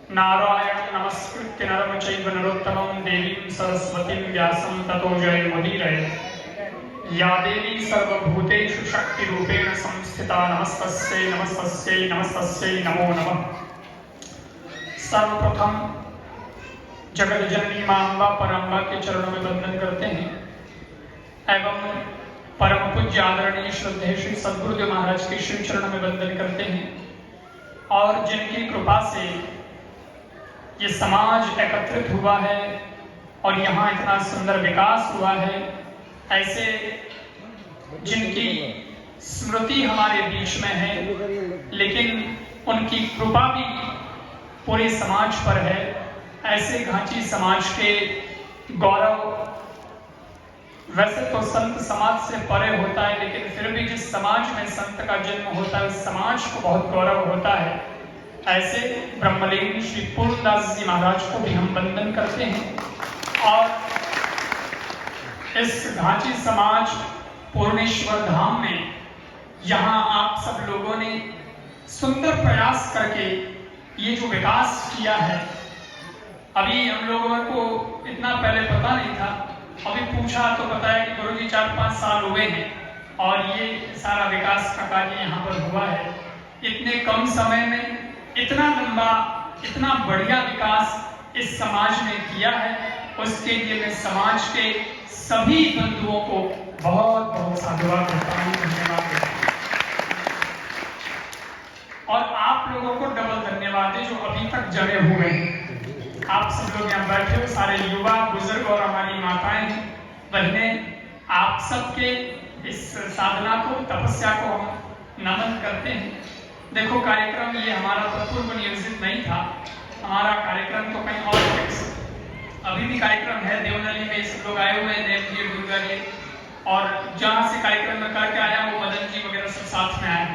नारायणं नमस्कृत्य नरं चैव नरोत्तमं देवीं सरस्वतीं व्यासं ततो जयमुदीरये। या देवी सर्वभूतेषु शक्तिरूपेण संस्थिता नमस्तस्यै नमस्तस्यै नमस्तस्यै नमो नमः। सर्वप्रथम जगतजननी मां अम्बा परम्बा के चरणों में वंदन करते हैं एवं परम पूज्य आदरणीय श्रद्धेय श्री सद्गुरुदेव महाराज के श्री चरणों में वंदन करते हैं और जिनकी कृपा से ये समाज एकत्रित हुआ है और यहाँ इतना सुंदर विकास हुआ है, ऐसे जिनकी स्मृति हमारे बीच में है लेकिन उनकी कृपा भी पूरे समाज पर है, ऐसे घांची समाज के गौरव वैसे तो संत समाज से परे होता है, लेकिन फिर भी जिस समाज में संत का जन्म होता है उस समाज को बहुत गौरव होता है। ऐसे ब्रह्मलीन श्री पूर्णदास जी महाराज को भी हम वंदन करते हैं और इस घांची समाज पूर्णेश्वर धाम में यहाँ आप सब लोगों ने सुंदर प्रयास करके ये जो विकास किया है, अभी हम लोगों को इतना पहले पता नहीं था, अभी पूछा तो बताया कि गुरुजी 4-5 साल हुए हैं और ये सारा विकास का कार्य यहाँ पर हुआ है। इतने कम समय में इतना लंबा इतना बढ़िया विकास इस समाज ने किया है, उसके लिए मैं समाज के सभी बंधुओं को बहुत बहुत साधुवाद देता हूँ, धन्यवाद देता हूँ। और आप लोगों को डबल धन्यवाद है जो अभी तक जड़े हुए हैं। आप सब लोग यहाँ बैठे हो, सारे युवा बुजुर्ग और हमारी माताएं बहनें, आप सबके इस साधना को तपस्या को हम नमन करते हैं। देखो कार्यक्रम ये हमारा तो पूर्व नियोजित नहीं था, हमारा कार्यक्रम तो कहीं और फिक्स, अभी भी कार्यक्रम है देवनली में, सब लोग आए हुए हैं, देव जी दुर्गा जी, और जहाँ से कार्यक्रम में करके आया वो मदन जी वगैरह सब साथ में आए,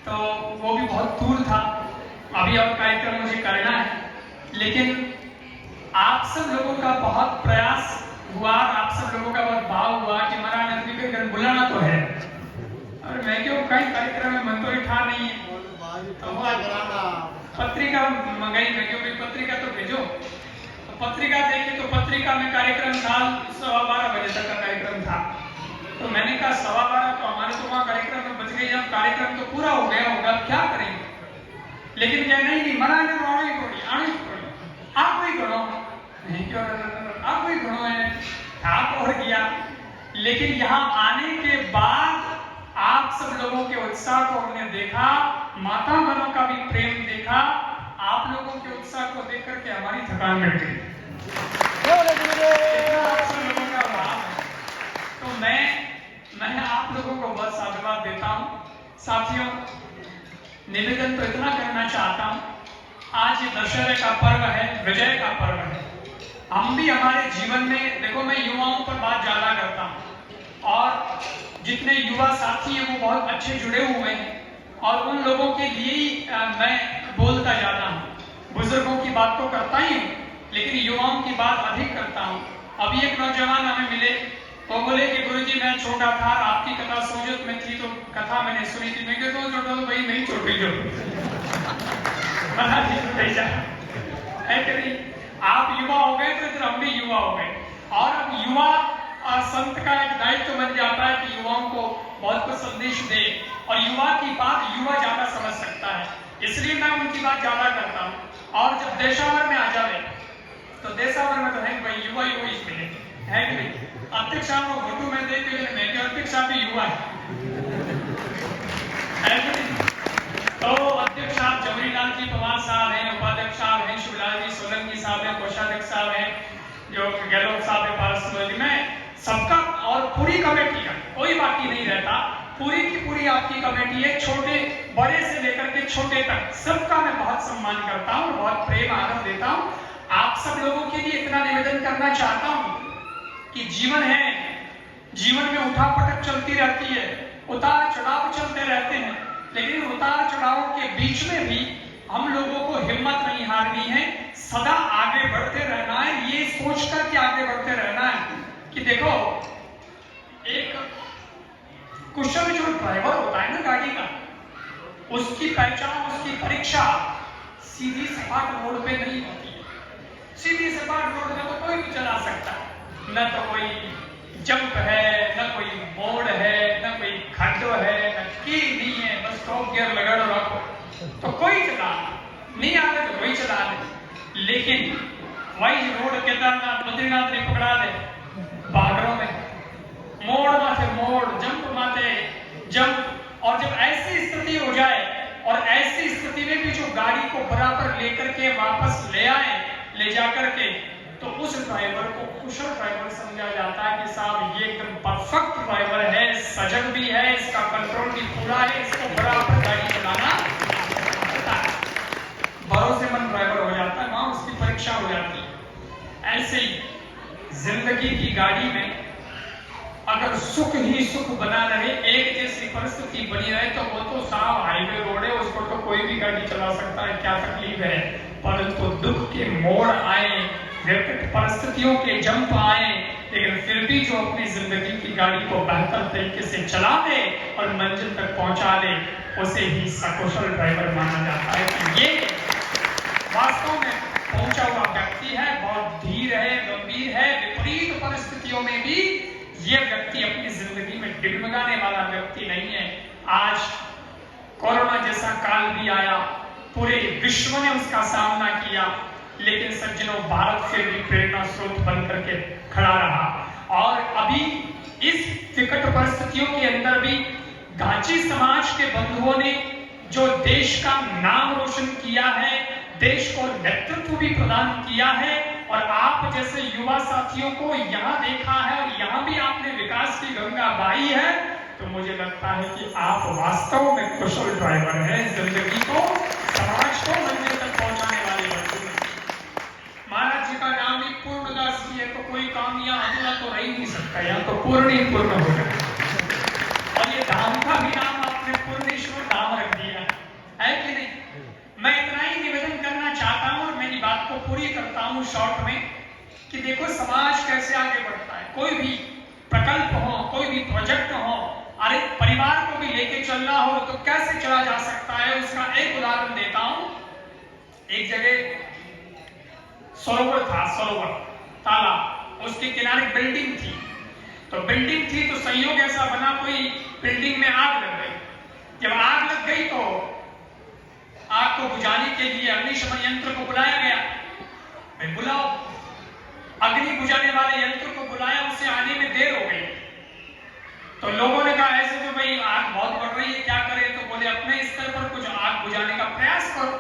तो वो भी बहुत दूर था। अभी और कार्यक्रम मुझे करना है, लेकिन आप सब लोगों का बहुत प्रयास हुआ, आप सब लोगों का बहुत भाव हुआ कि महाराज नंदी के बुलाना तो है, और मैं क्यों कहीं कार्यक्रम में मन तो लिखा नहीं है, तो पत्रिका मंगाई, मैं क्यों पत्रिका तो भेजो, तो पत्रिका देखी तो पत्रिका में कार्यक्रम था 12:15 बजे तक का कार्यक्रम था, तो मैंने कहा 12:15 तो हमारे तो वहाँ कार्यक्रम में बच गई, अब कार्यक्रम तो पूरा हो गया होगा, क्या करेंगे, लेकिन क्या नहीं महाराज आनी पड़ी आप कोई गणो नहीं, क्यों आप कोई गणो है आप और किया, लेकिन यहाँ आने के बाद आप सब लोगों के उत्साह को हमने देखा, माता बहनों का भी प्रेम देखा, आप लोगों के उत्साह को देख करके हमारी थकान मिट गई। आप सब लोगों का भाव है, तो मैं आप लोगों को बहुत साधुवाद देता हूँ। साथियों, निवेदन तो इतना करना चाहता हूँ, आज ये दशहरे का पर्व है, विजय का पर्व है, हम भी हमारे जीवन में, देखो मैं युवाओं पर बात ज्यादा करता हूँ और जितने युवा साथी हैं वो बहुत अच्छे जुड़े हुए हैं और उन लोगों के लिए ही मैं बोलता जाता हूँ। बुजुर्गों की बात तो करता ही हूँ, लेकिन युवाओं की बात अधिक करता हूँ। अभी एक नौजवान हमें मिले, वो बोले कि गुरुजी मैं छोटा था, आपकी कथा सोजत में थी तो कथा मैंने सुनी थी, मैं कहता हूँ तो भाई नहीं छोटी जो आप युवा हो गए तो इधर हम भी युवा हो गए, और अब युवा संत का एक दायित्व बन जाता है कि युवाओं को बहुत कुछ संदेश दे, और युवा की बात युवा ज्यादा समझ सकता है, इसलिए मैं उनकी बात ज्यादा करता हूँ। और जब देशावर में आ जाए तो देशावर में तो है भाई युवा युवा ही मिले, है कि नहीं, अध्यक्ष साहब को फोटो में देख के मैं कि अध्यक्ष साहब भी युवा है कि नहीं। तो अध्यक्ष साहब जवहरीलाल जी पवार साहब हैं, उपाध्यक्ष साहब हैं, शिवलाल जी सोलंकी साहब हैं, कोषाध्यक्ष साहब हैं, जो गहलोत साहब है, पारस में सबका, और पूरी कमेटी का कोई बाकी नहीं रहता, पूरी की पूरी आपकी कमेटी है, छोटे बड़े से लेकर के छोटे तक सबका मैं बहुत सम्मान करता हूँ, बहुत प्रेम आदर देता हूँ। आप सब लोगों के लिए इतना निवेदन करना चाहता हूँ कि जीवन है, जीवन में उठा पटक चलती रहती है, उतार चढ़ाव चलते रहते हैं, लेकिन उतार चढ़ाव के बीच में भी हम लोगों को हिम्मत नहीं हारनी है, सदा आगे बढ़ते रहना है, ये सोचकर के आगे बढ़ते रहना है कि देखो एक कुशल जो ड्राइवर होता है ना गाड़ी का, उसकी पहचान, उसकी परीक्षा सीधी सपाट रोड पे नहीं होती है। सीधी सपाट रोड में तो कोई भी चला सकता है, न तो कोई जंप है, न कोई मोड़ है, न कोई खड्डो है, न की नहीं है, बस टॉप गियर लगा रखो तो कोई चला, नहीं आते तो कोई चला दे। लेकिन वही रोड केदारनाथ बद्रीनाथ ने पकड़ा दे पहाड़ों में, मोड़ माथे मोड़, जंप माथे जंप। और जब ऐसी स्थिति हो जाए और ऐसी स्थिति में भी जो गाड़ी को बराबर लेकर के वापस ले आए, ले जाकर के, तो उस ड्राइवर को कुशल ड्राइवर समझा जाता है कि साहब ये एकदम परफेक्ट ड्राइवर है, सजग भी है, इसका कंट्रोल भी पूरा है, इसको बराबर गाड़ी चलाना आता है। भरोसेमंद ड्राइवर हो जाता है, वहां उसकी परीक्षा हो जाती है। ऐसे ही जिंदगी की गाड़ी में अगर सुख ही सुख बना रहे, एक जैसी परिस्थिति बनी रहे, तो वो तो साहब हाईवे रोड है, उसको तो कोई भी गाड़ी चला सकता है, क्या तकलीफ है। परंतु दुख के मोड़ आए, विकट परिस्थितियों के जंप आए, लेकिन फिर भी जो अपनी जिंदगी की गाड़ी को बेहतर तरीके से चला दे और मंजिल तक पहुंचा दे, उसे ही सकुशल ड्राइवर माना जाता है। कि ये वास्तव में पहुंचा हुआ व्यक्ति है, बहुत धीर है, गंभीर है, विपरीत परिस्थितियों में भी ये व्यक्ति अपनी जिंदगी में डिगमगाने वाला व्यक्ति नहीं है। आज कोरोना जैसा काल भी आया, पूरे विश्व ने उसका सामना किया, लेकिन सज्जनों भारत फिर भी प्रेरणा स्रोत बन करके खड़ा रहा। और अभी इस विकट परिस्थितियों के अंदर भी गाची समाज के बंधुओं ने जो देश का नाम रोशन किया है, देश को नेतृत्व भी प्रदान किया है, और आप जैसे युवा साथियों को यहाँ देखा है और यहाँ भी आपने विकास की गंगा बहाई है, तो मुझे लगता है कि आप वास्तव में कुशल ड्राइवर हैं, जिंदगी को, समाज को मंजिल तक पहुंचाने वाले व्यक्ति हैं। महाराज जी का नाम ही पूर्णदास जी है, तो कोई काम यहाँ अधूरा तो रह ही नहीं सकता, यहाँ तो पूर्ण ही पूर्ण हो जाए। और ये धाम का भी नाम आपने पूर्णेश्वर धाम रख दिया है कि नहीं। मैं इतना ही निवेदन करना चाहता हूँ और मेरी बात को पूरी करता हूँ शॉर्ट में, कि देखो समाज कैसे आगे बढ़ता है। कोई भी प्रकल्प हो, कोई भी प्रोजेक्ट हो, अरे परिवार को भी लेके चलना हो तो कैसे चला जा सकता है, उसका एक उदाहरण देता हूं। एक जगह सरोवर था, सरोवर तालाब, उसके किनारे बिल्डिंग थी। तो बिल्डिंग थी तो संयोग ऐसा बना, कोई बिल्डिंग में आग लग गई। जब आग लग गई तो आग को बुझाने के लिए अग्निशमन यंत्र को बुलाया गया। मैं बुलाओ, अग्नि बुझाने वाले यंत्र को बुलाया, उसे आने में देर हो गई। तो लोगों ने कहा ऐसे तो भाई आग बहुत बढ़ रही है, क्या करें। तो बोले अपने स्तर पर कुछ आग बुझाने का प्रयास करो।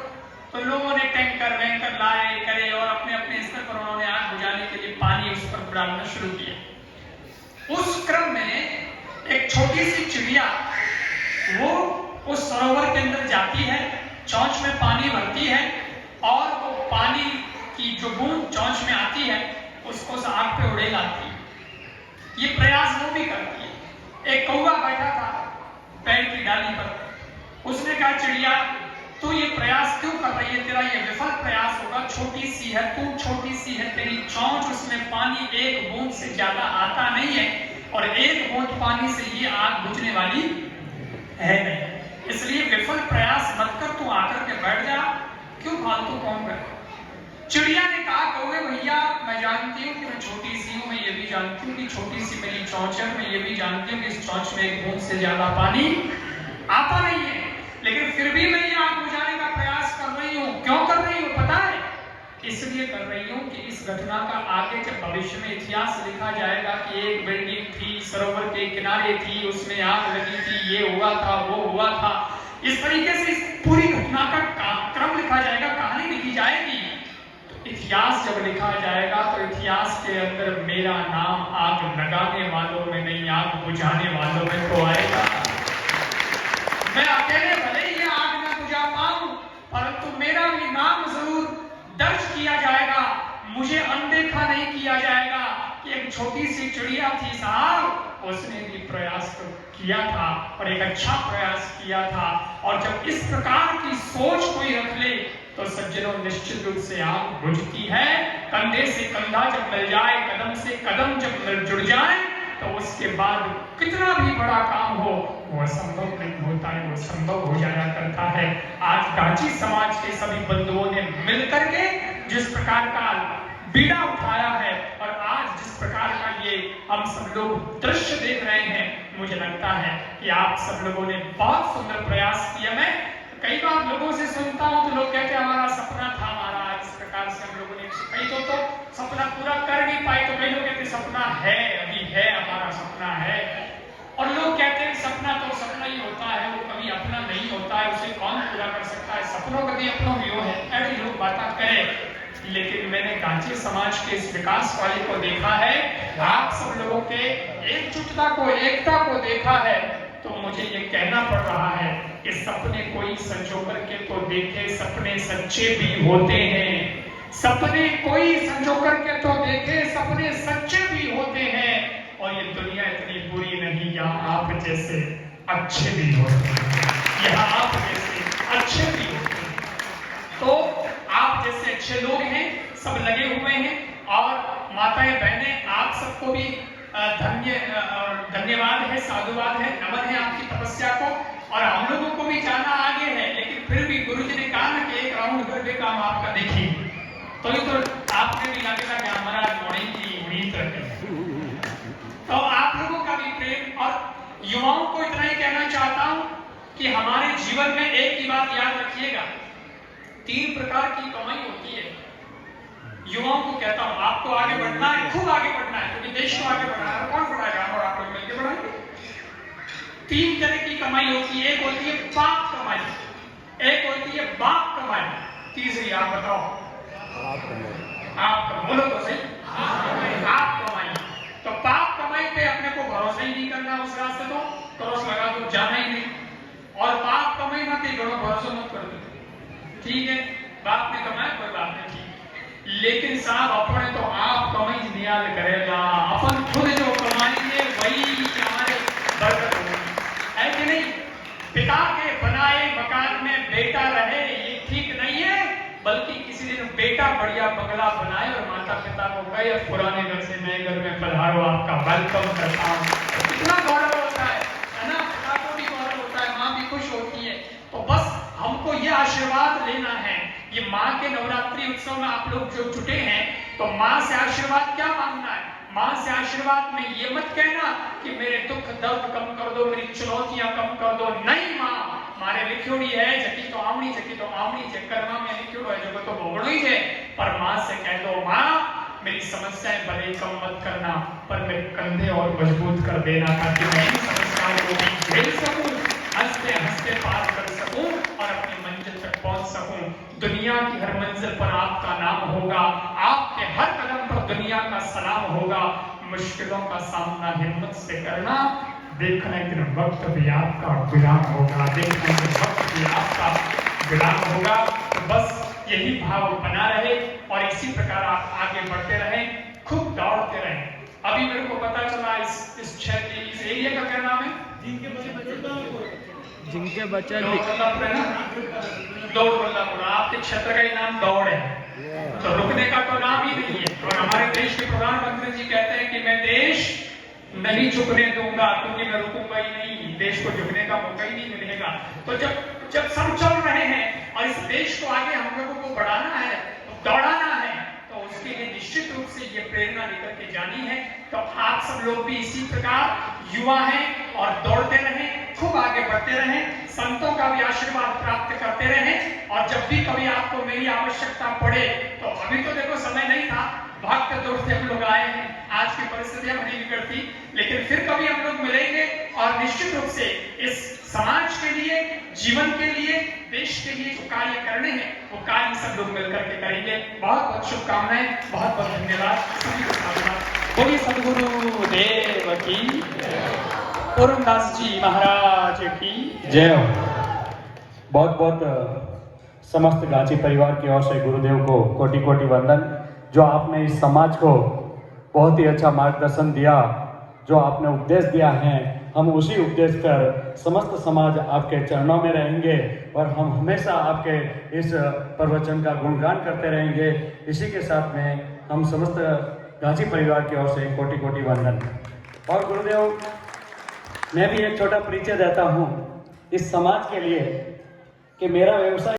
तो लोगों ने टैंकर वैंकर लाए करे और अपने अपने स्तर पर उन्होंने आग बुझाने के लिए पानी उस पर डालना शुरू किया। उस क्रम में एक छोटी सी चिड़िया वो उस सरोवर के अंदर जाती है, चोंच में पानी भरती है और वो पानी की जो बूंद चोंच में आती है उसको उस आग पे उड़े लाती है। ये प्रयास वो भी करती है। एक कौवा बैठा था पेड़ की डाली पर, उसने कहा चिड़िया तू ये प्रयास क्यों कर रही है, तेरा ये विफल प्रयास होगा, छोटी सी है तू, छोटी सी है तेरी चोंच, उसमें पानी एक बूंद से ज्यादा आता नहीं है और एक बूंद पानी से ये आग बुझने वाली है नहीं, इसलिए विफल प्रयास मत कर, तू आकर के बैठ जा, क्यों फालतू कौन बैठा। चिड़िया ने कहा कौवे भैया मैं जानती हूँ कि मैं छोटी सी हूँ, मैं ये भी जानती हूँ कि छोटी सी मेरी चोंच है, मैं ये भी जानती हूँ कि इस चोंच में एक बूंद से ज्यादा पानी आता नहीं है, लेकिन फिर भी मैं ये आग बुझाने का प्रयास कर रही हूँ। क्यों कर रही हूँ पता है? इसलिए कर रही हूँ कि इस घटना का आगे जब भविष्य में इतिहास लिखा जाएगा कि एक बिल्डिंग थी, सरोवर के किनारे थी, उसमें आग लगी थी, ये हुआ था, वो हुआ था, इस तरीके से इस पूरी घटना का क्रम लिखा जाएगा, कहानी लिखी जाएगी। तो इतिहास जब लिखा जाएगा तो इतिहास के अंदर मेरा नाम आग लगाने वालों में नहीं, आग बुझाने वालों में तो आएगा। मैं अकेले भले ही आग न बुझा पाऊं, परंतु मेरा भी नाम जरूर दर्ज किया जाएगा, मुझे अनदेखा नहीं किया जाएगा कि एक छोटी सी चिड़िया थी साहब, उसने भी प्रयास तो किया था और एक अच्छा प्रयास किया था। और जब इस प्रकार की सोच कोई रख ले तो सज्जनों निश्चित रूप से आग बुझती है। कंधे से कंधा जब मिल जाए, कदम से कदम जब मिल जुड़ जाए तो उसके बाद कितना भी बड़ा काम हो वो संभव नहीं होता है, वो संभव हो जाया करता है। आज गांची समाज के सभी बंधुओं ने मिलकर के जिस प्रकार का बीड़ा उठाया है और आज जिस प्रकार का ये हम सब लोग दृश्य देख रहे हैं, मुझे लगता है कि आप सब लोगों ने बहुत सुंदर प्रयास किया। मैं कई बार लोगों से सुनता हूं तो लोग कहते हैं हमारा सपना था, हमारा इस प्रकार से हम लोगों ने कई तो सपना पूरा कर नहीं पाए, तो कई लोग कहते सपना है, अभी है, हमारा सपना है। और लोग कहते हैं सपना तो सपना ही होता है, वो कभी अपना नहीं होता है, उसे कौन पूरा कर सकता है, सपनों कभी अपनों में है, ऐसे लोग बातें करें। लेकिन मैंने गांची समाज के इस विकास वाले को देखा है, आप सब लोगों के एकजुटता को, एकता को देखा है, तो मुझे ये कहना पड़ रहा है कि सपने कोई संजो करके तो देखे, सपने सच्चे भी होते हैं। सपने कोई संजो करके तो देखे, सपने सच्चे भी होते हैं। और ये दुनिया इतनी बुरी नहीं, यहाँ आप जैसे अच्छे भी होते हैं, यहाँ आप जैसे अच्छे भी होते हैं। तो आप जैसे अच्छे लोग हैं, सब लगे हुए हैं। और माताएं बहनें आप सबको भी धन्यवाद है, साधुवाद है, नमन है आपकी तपस्या को। और हम लोगों को भी जाना आगे है, लेकिन फिर भी गुरुजी ने कहा ना कि एक राउंड करके काम आपका देखिए, तो ये तो आपने भी लगेगा कि हमारा मॉर्निंग की उम्मीद रखें। तो आप लोगों का भी प्रेम, और युवाओं को इतना ही कहना चाहता हूं कि हमारे जीवन में एक ही बात याद रखिएगा, 3 प्रकार की कमाई होती है। युवाओं को कहता हूं आपको आगे बढ़ना है, खूब आगे बढ़ना है, क्योंकि देश को आगे बढ़ाना है, कौन बढ़ाएगा, और आप लोग मिलकर बढ़ाएंगे। 3 तरह की कमाई होती है, एक होती है पाप कमाई, एक होती है बाप कमाई, तीसरी आप बताओ, आप बोलो तो सही, आप कमाई। तो पाप कमाई पे अपने को भरोसा ही नहीं करना, उस रास्ते तो क्रॉस लगा दो, जाना ही नहीं। और पाप कमाई मत ही करो, भरोसा मत कर दो, ठीक है, बाप ने कमाया कोई बात नहीं, ठीक। लेकिन साहब अपने तो आप कमाई नियाल करेगा, अपन खुद जो कमाएंगे वही हमारे बरकत होगी, है कि नहीं। पिता के बनाए मकान में बेटा रहे ये ठीक नहीं है, बल्कि किसी दिन बेटा बढ़िया बंगला बनाए और माता पिता को कहे पुराने घर से नए घर में पधारो, आपका वेलकम करता हूं। कितना गौरव होता है ना, पिता को भी गौरव होता है, माँ भी खुश होती है। तो बस हमको ये आशीर्वाद लेना है। ये माँ के नवरात्रि उत्सव में आप लोग जो जुटे हैं, तो माँ से आशीर्वाद क्या मांगना है। माँ से आशीर्वाद में ये मत कहना कि मेरे दुख दर्द कम कर दो, मेरी चुनौतियां कम कर दो, नहीं माँ मारे लिखोड़ी है, जकी तो आमणी जे कर्मा में लिखोड़ो है, जो तो भोगड़ो ही है। पर माँ से कह दो माँ मेरी समस्याएं भले कम मत करना, पर मेरे कंधे और मजबूत कर देना, ताकि मैं इन समस्याओं को भी झेल सकूं, हंसते हंसते पार कर सकूं और अपनी मंजिल तक पहुंच सकूं। दुनिया की हर मंजिल पर आपका नाम होगा, आपके हर कदम पर दुनिया का सलाम होगा। मुश्किलों का सामना हिम्मत से करना, देखने के वक्त भी आपका विराम होगा, देखने के वक्त भी आपका विराम होगा। तो बस यही भाव बना रहे और इसी प्रकार आप आगे बढ़ते रहें, खूब दौड़ते रहें। अभी मेरे को पता चला इस क्षेत्र, इस एरिया का क्या नाम है, जिनके बच्चे दौड़ बल्लापुर, आपके क्षेत्र का ही नाम दौड़ है, तो रुकने का तो नाम ही नहीं है। और हमारे देश के प्रधानमंत्री जी कहते हैं कि मैं देश नहीं झुकने दूंगा, क्योंकि मैं रुकूंगा ही नहीं, देश को झुकने का मौका ही नहीं मिलेगा। तो जब सब चल रहे हैं और इस देश को आगे हम लोगों को बढ़ाना है, दौड़ाना है, तो उसके लिए निश्चित रूप से ये प्रेरणा लेकर के जानी है। तो आप सब लोग भी इसी प्रकार युवा हैं और दौड़ते रहें, खूब आगे बढ़ते रहें, संतों का भी आशीर्वाद प्राप्त करते रहें। और जब भी कभी आपको मेरी आवश्यकता पड़े, तो अभी तो देखो समय नहीं था, भागते दौड़ते हम लोग आए हैं, आज की परिस्थितियां बड़ी बिगड़ती, लेकिन फिर कभी हम लोग मिलेंगे और निश्चित रूप से इस समाज के लिए, जीवन के लिए, देश के लिए जो कार्य करने हैं वो कार्य सब लोग मिलकर के करेंगे। बहुत बहुत शुभकामनाएं, बहुत बहुत धन्यवाद, सभी को साधुवाद। बोलिए सद्गुरु देव की, पूर्णदास जी महाराज की जय हो। बहुत बहुत समस्त गांची परिवार की ओर से गुरुदेव को कोटि कोटि वंदन। जो आपने इस समाज को बहुत ही अच्छा मार्गदर्शन दिया, जो आपने उपदेश दिया है, हम उसी उपदेश पर समस्त समाज आपके चरणों में रहेंगे और हम हमेशा आपके इस प्रवचन का गुणगान करते रहेंगे। इसी के साथ में हम समस्त गांची परिवार की ओर से कोटि कोटि वंदन। और गुरुदेव, मैं भी एक छोटा परिचय देता हूँ इस समाज के लिए कि मेरा व्यवसाय